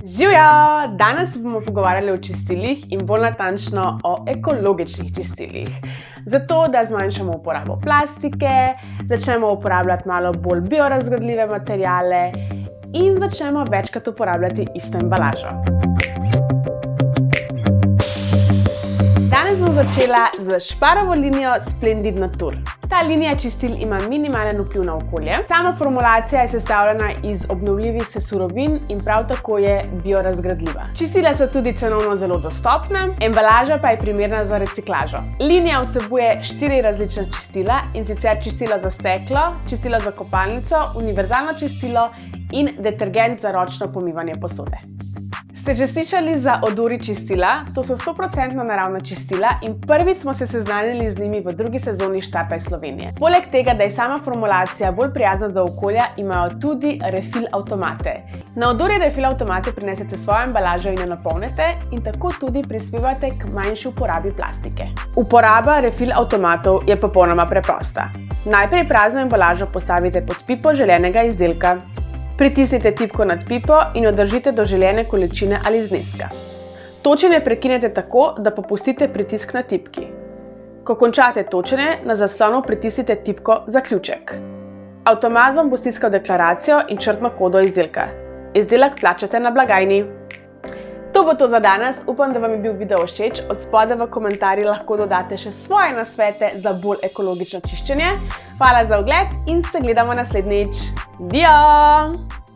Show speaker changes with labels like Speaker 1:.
Speaker 1: Živjo! Danes se bomo pogovarjali o čistilih in bolj natančno o ekologičnih čistilih. Zato, da zmanjšamo uporabo plastike, začnemo uporabljati malo bolj biorazgradljive materiale in začnemo večkrat uporabljati isto embalažo. Danes bom začela z Sparovo linijo Splendid Nature. Ta linija čistil ima minimalen vpliv na okolje. Sama formulacija je sestavljena iz obnovljivih surovin in prav tako je biorazgradljiva. Čistila so tudi cenovno zelo dostopna, embalaža pa je primerna za reciklažo. Linija vsebuje 4 različna čistila, in sicer čistilo za steklo, čistilo za kopalnico, univerzalno čistilo in detergent za ročno pomivanje posode. Ste že slišali za Odori čistila? To so 100% naravna čistila in prvič smo se seznanili z njimi v drugi sezoni Štartaj Slovenije. Poleg tega, da je sama formulacija bolj prijazna za okolje, imajo tudi refill avtomate. Na Odori refill avtomate prinesete svojo embalažo in jo napolnite in tako tudi prispevate k manjši uporabi plastike. Uporaba refill avtomatov je popolnoma preprosta. Najprej prazno embalažo postavite pod pipo želenega izdelka. Pritisnite tipko nad pipo in jo držite do željene količine ali zneska. Točenje prekinete tako, da popustite pritisk na tipki. Ko končate točenje, na zaslonu pritisnite tipko Zaključek. Avtomat vam bo stiskal deklaracijo in črtno kodo izdelka. Izdelek plačate na blagajni. To bo to za danes. Upam, da vam je bil video všeč. Od spodaj v komentarjih lahko dodate še svoje nasvete za bolj ekologično čiščenje. Hvala za ogled in se gledamo naslednjič. Dio!